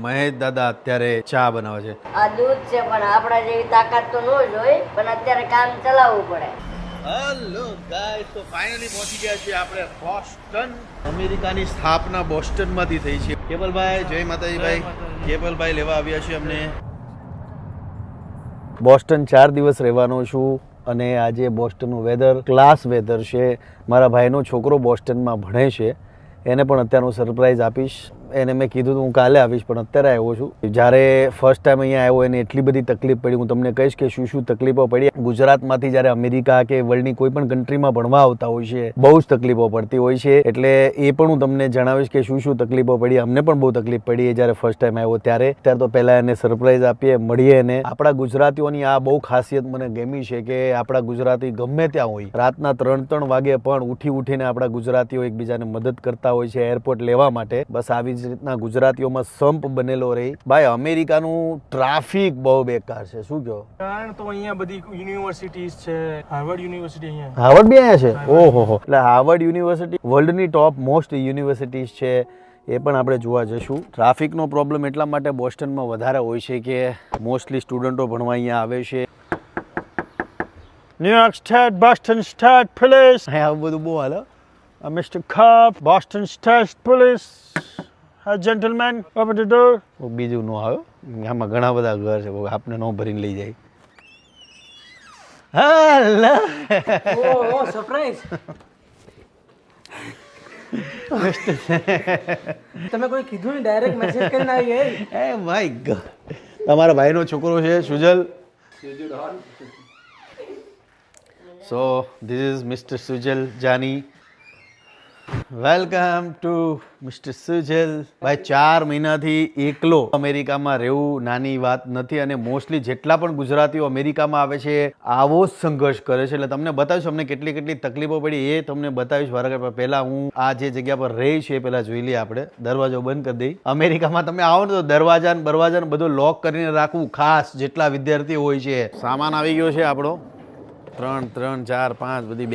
મહેશ દાદા અત્યારે ચા બનાવે છે. આ દૂધ છે પણ આપણા જેવી તાકાત તો ન જ હોય, પણ અત્યારે કામ ચલાવવું પડે. હેલો ગાઈસ, તો ફાઇનલી પહોંચી ગયા છીએ આપણે બોસ્ટન. અમેરિકાની સ્થાપના બોસ્ટનમાંથી થઈ છે. કેબલભાઈ, જય માતાજી ભાઈ. કેબલભાઈ લેવા આવ્યા છે અમને. બોસ્ટન 4 દિવસ રહેવાનો છું અને આજે બોસ્ટનનું વેધર ક્લાસ વેધર છે. મારા ભાઈનો છોકરો બોસ્ટનમાં ભણે છે, એને પણ અત્યારનું સરપ્રાઈઝ આપીશ. એને મેં કીધું હું કાલે આવીશ, પણ અત્યારે આવ્યો છું. જ્યારે ફર્સ્ટ ટાઈમ અહીંયા આવ્યો એને એટલી બધી તકલીફ પડી. હું તમને કહીશ કે શું શું તકલીફો પડી. ગુજરાતમાંથી જ્યારે અમેરિકા કે વર્લ્ડની કોઈ પણ કન્ટ્રીમાં ભણવા આવતા હોય છે, બહુ જ તકલીફો પડતી હોય છે. એટલે એ પણ હું તમને જણાવીશ કે શું શું તકલીફો પડી. અમને પણ બહુ તકલીફ પડી જ્યારે ફર્સ્ટ ટાઈમ આવ્યો ત્યારે. ત્યારે તો પહેલા એને સરપ્રાઈઝ આપીએ, મળીએ. એને આપણા ગુજરાતીઓની આ બહુ ખાસિયત મને ગમી છે કે આપણા ગુજરાતી ગમે ત્યાં હોય, રાતના 3 વાગે પણ ઉઠીને આપણા ગુજરાતીઓ એકબીજાને મદદ કરતા હોય છે એરપોર્ટ લેવા માટે. બસ આવી જ રીતના ગુજરાતીઓમાં સંપ બનેલો રહી. ભાઈ, અમેરિકાનું ટ્રાફિક બહુ બેકાર છે. શું કહો? કારણ તો અહીંયા બધી યુનિવર્સિટીઝ છે. હાર્વર્ડ યુનિવર્સિટી અહીંયા. હાર્વર્ડ બી અહીંયા છે? ઓહો. એટલે હાર્વર્ડ યુનિવર્સિટી વર્લ્ડની ટોપ મોસ્ટ યુનિવર્સિટીઝ છે. એ પણ આપણે જોવા જશું. ટ્રાફિકનો પ્રોબ્લેમ એટલા માટે બોસ્ટનમાં વધારે હોય છે કે મોસ્ટલી સ્ટુડન્ટો ભણવા અહીંયા આવે છે. New York state, Boston state police. હા, આવું બધું બહુ હાલે. Mr. Cop, Boston State Police, a gentleman, open the door. બીજું ન આવ્યો. આમાં ઘણા બધા ઘર છે, આપણે ન ભરીને લઈ જાય. હેલો. Oh, surprise. તમે કોઈ કીધું ને, ડાયરેક્ટ મેસેજ કરીને આવી ગઈ. એ માય ગોડ. તમારા ભાઈનો છોકરો છે Sujal. So this is mister Sujal Jani. Welcome to mister Sujal. ભાઈ, 4 મહિનાથી એકલો અમેરિકામાં રહેવું નાની વાત નથી. અને મોસ્ટલી જેટલા પણ ગુજરાતીઓ અમેરિકામાં આવે છે આવો જ સંઘર્ષ કરે છે. એટલે તમને બતાવીશ અમને કેટલી તકલીફો પડી, એ તમને બતાવીશ વારંવાર. પહેલાં હું આ જે જગ્યા પર રહી છે પહેલાં જોઈ લઈએ આપણે. દરવાજો બંધ કરી દઈ. અમેરિકામાં તમે આવો ને તો દરવાજા બધું લોક કરીને રાખવું, ખાસ જેટલા વિદ્યાર્થીઓ હોય છે. સામાન આવી ગયો છે આપણો. 3, 4, 5 બધી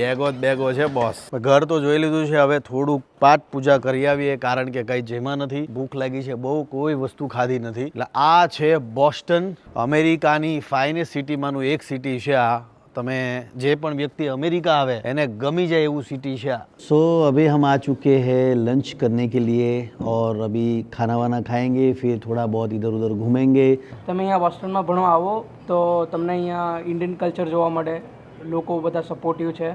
બેગો છે બોસ. ઘર તો જોઈ લીધું છે. હવે થોડુંક પાઠ પૂજા કરી આવીએ, કારણ કે કંઈ જેમાં નથી. ભૂખ લાગી છે બહુ, કોઈ વસ્તુ ખાધી નથી. એટલે આ છે બોસ્ટન, અમેરિકાની ફાઇનેસ્ટ સિટીમાંનું એક સિટી છે આ. તમે જે પણ વ્યક્તિ અમેરિકા આવે એને ગમી જાય એવું સિટી છે આ. સો અભી હમ આ ચુકે हैं लंच करने के लिए और अभी खाना वाना खाएंगे, फिर थोड़ा बहुत इधर उधर घूमेंगे. તમે અહીંયા બોસ્ટનમાં ભણવા આવો તો તમને અહીંયા ઇન્ડિયન કલ્ચર જોવા મળે. લોકો બધા સપોર્ટિવ છે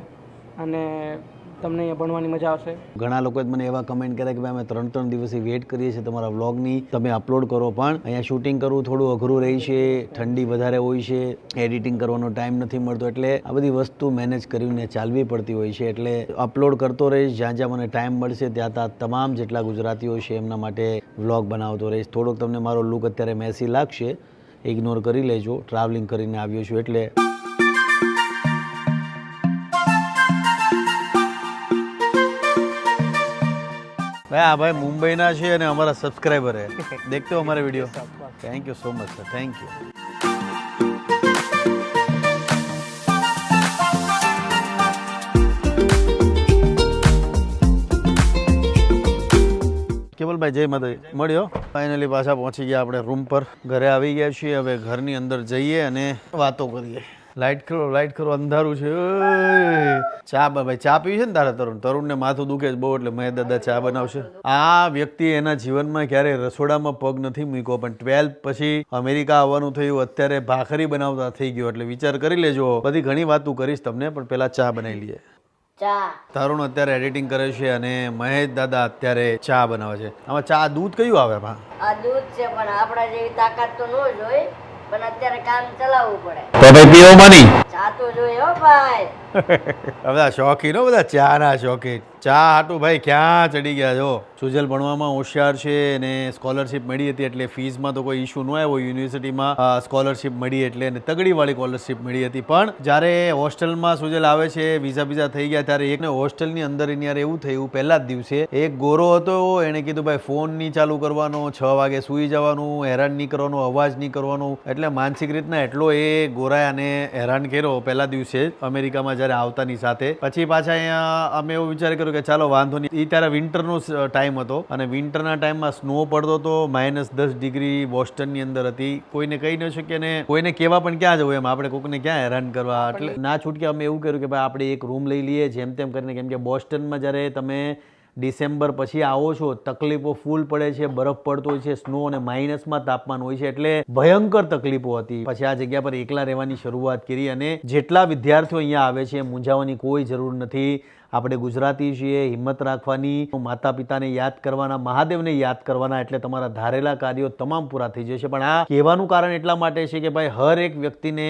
અને તમને અહીંયા ભણવાની મજા આવશે. ઘણા લોકોએ મને એવા કમેન્ટ કર્યા કે ભાઈ અમે 3 દિવસથી વેઇટ કરીએ છીએ તમારા વ્લોગની, તમે અપલોડ કરો. પણ અહીંયા શૂટિંગ કરવું થોડું અઘરું રહી છે, ઠંડી વધારે હોય છે, એડિટિંગ કરવાનો ટાઈમ નથી મળતો. એટલે આ બધી વસ્તુ મેનેજ કરીને ચાલવી પડતી હોય છે. એટલે અપલોડ કરતો રહીશ, જ્યાં મને ટાઈમ મળશે ત્યાં તમામ જેટલા ગુજરાતીઓ છે એમના માટે વ્લોગ બનાવતો રહીશ. થોડોક તમને મારો લુક અત્યારે મેસી લાગશે, ઇગ્નોર કરી લેજો. ટ્રાવેલિંગ કરીને આવ્યો છું એટલે. આ ભાઈ મુંબઈના છે અને અમારા સબસ્ક્રાઈબર હે. દેખતે હો અમારે video. Thank you so much sir, thank you. Kevalbhai, જય માતાજી. મળ્યો. ફાઇનલી પાછા પહોંચી ગયા આપણે રૂમ પર. ઘરે આવી ગયા છીએ. હવે ઘરની અંદર જઈએ અને વાતો કરીએ. લાઇટ કરો, અંધારું છે. ચા ભાઈ, ચા પીવી છે ને તારે? તરુણને માથું દુખે છે બહુ, એટલે મહેશ દાદા ચા બનાવશે. આ વ્યક્તિ એના જીવનમાં ક્યારેય રસોડામાં પગ નથી મૂક્યો, પણ 12 પછી અમેરિકા આવવાનું થયું, અત્યારે ભાખરી બનાવતા થઈ ગયો. એટલે વિચાર કરી લેજો. બધી ઘણી વાતો કરીશ તમને, પણ પહેલા ચા બનાવી લઈએ. તરુણ અત્યારે એડિટિંગ કરે છે અને મહેશ દાદા અત્યારે ચા બનાવે છે. આમાં ચા દૂધ કયું આવે? આ દૂધ છે પણ આપણા જેવી તાકાત તો ન જ હોય, પણ અત્યારે કામ ચલાવવું પડે. તો ભાઈ પીવો માની ચા તો જોઈએ હો ભાઈ. બધા શોખીન હો, બધા ચા ના શોખીન. ચા હાટું ભાઈ ક્યાં ચડી ગયા છો. સુજલ ભણવામાં હોશિયાર છે અને સ્કોલરશિપ મળી હતી, એટલે ફીસમાં તો કોઈ ઇશ્યુ ન આવ્યો. યુનિવર્સિટીમાં સ્કોલરશિપ મળી એટલે તગડીવાળી સ્કોલરશિપ મળી હતી. પણ જ્યારે હોસ્ટેલમાં સુજલ આવે છે, વિઝા થઈ ગયા, ત્યારે એકને હોસ્ટેલની અંદર એની યાર એવું થયું. પહેલા જ દિવસે એક ગોરો હતો, એણે કીધું ભાઈ ફોન નહીં ચાલુ કરવાનો, 6 વાગે સૂઈ જવાનું, હેરાન નહીં કરવાનું, અવાજ નહીં કરવાનું. એટલે માનસિક રીતના એટલો એ ગોરાએ આને હેરાન કર્યો પહેલા દિવસે અમેરિકામાં જ્યારે આવતાની સાથે. પછી પાછા અહીંયા અમે એવું વિચાર કર્યું કે ચાલો વાંધો નહીં. એ ત્યારે વિન્ટરનો ટાઈમ હતો અને વિન્ટરના ટાઈમમાં સ્નો પડતો હતો, -10 ડિગ્રી બોસ્ટનની અંદર હતી. કોઈને કહી ન શકીએ ને કોઈને કહેવા પણ ક્યાં જવું એમ, આપણે કોઈને ક્યાં હેરાન કરવા, એટલે ના છૂટકે અમે એવું કર્યું કે ભાઈ આપણે એક રૂમ લઈ લઈએ જેમ તેમ કરીને. કેમ કે બોસ્ટનમાં જ્યારે તમે ડિસેમ્બર પછી આવો છો, તકલીફો ફૂલ પડે છે, બરફ પડતો હોય છે, સ્નો અને માઇનસમાં તાપમાન હોય છે, એટલે ભયંકર તકલીફો હતી. પછી આ જગ્યા પર એકલા રહેવાની શરૂઆત કરી અને જેટલા વિદ્યાર્થીઓ અહીંયા આવે છે મૂંઝાવાની કોઈ જરૂર નથી. આપણે ગુજરાતી છીએ, હિંમત રાખવાની, માતા પિતાને યાદ કરવાના, મહાદેવને યાદ કરવાના, એટલે તમારા ધારેલા કાર્યો તમામ પૂરા થઈ જશે. પણ આ કહેવાનું કારણ એટલા માટે છે કે ભાઈ હર એક વ્યક્તિને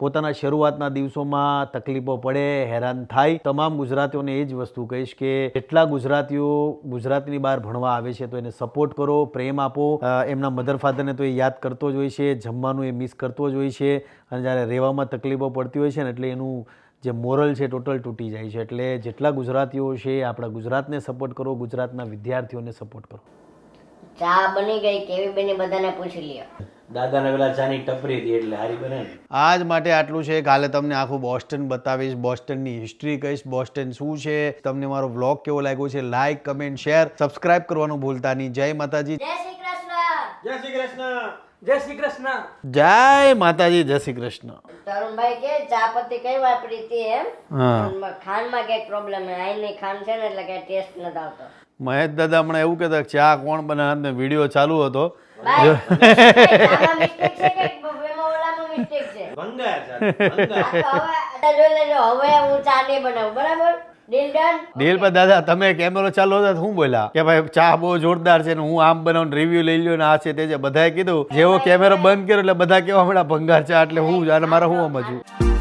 પોતાના શરૂઆતના દિવસોમાં તકલીફો પડે, હેરાન થાય. તમામ ગુજરાતીઓને એ જ વસ્તુ કહીશ કે જેટલા ગુજરાતીઓ ગુજરાતની બહાર ભણવા આવે છે તો એને સપોર્ટ કરો, પ્રેમ આપો. એમના મધર ફાધરને તો એ યાદ કરતો જ હોય છે, જમવાનું એ મિસ કરતો જ હોય છે, અને જ્યારે રહેવામાં તકલીફો પડતી હોય છે ને એટલે એનું જે મોરલ છે ટોટલ તૂટી જાય છે. એટલે જેટલા ગુજરાતીઓ છે આપણા ગુજરાતને સપોર્ટ કરો, ગુજરાતના વિદ્યાર્થીઓને સપોર્ટ કરો. ચા બની ગઈ, કેવી બની બધાને પૂછી લ્યો. દાદાને પેલા ચાની ટપરી હતી એટલે હારી બને ને. આજ માટે આટલું છે. કાલે તમને આખું બોસ્ટન બતાવીશ, બોસ્ટનની હિસ્ટ્રી કહીશ, બોસ્ટન શું છે. તમને મારો વ્લોગ કેવો લાગ્યો છે લાઈક, કમેન્ટ, શેર, સબસ્ક્રાઇબ કરવાનું ભૂલતા નહીં. જય માતાજી, જય શ્રી કૃષ્ણ. જય શ્રી કૃષ્ણ. જય શ્રી કૃષ્ણ. જય માતાજી, જય શ્રી કૃષ્ણ. તરુણભાઈ કે ચા પત્તી કઈ વાપરી હતી એમ? હા, ખાંડમાં કઈક પ્રોબ્લેમ હે. આઈની ખાંડ છે ને એટલે કઈ ટેસ્ટ નથી આવતો. મહેશ દાદા હમણાં એવું કહેતા ચા કોણ બનાવે, વિડીયો ચાલુ હતો. ભાઈ, ચામાં mistake છે કે એમાં ઓલામાં mistake છે? ભંગાર છે, ભંગાર. આ તો હવે આ જોઈ લેજો, હવે હું ચા નહીં બનાવું, બરાબર? Deal done? ડીલ પર દાદા તમે કેમેરો ચાલુ હતો હું બોલ્યા કે ભાઈ ચા બહુ જોરદાર છે ને હું આમ બનાવું, રિવ્યુ લઈ લ્યો ને આ છે તે છે. બધાએ કીધું જેવો કેમેરો બંધ કર્યો એટલે બધા કેવા હમણાં ભંગાર ચા, એટલે હું મારે હું સમજવું.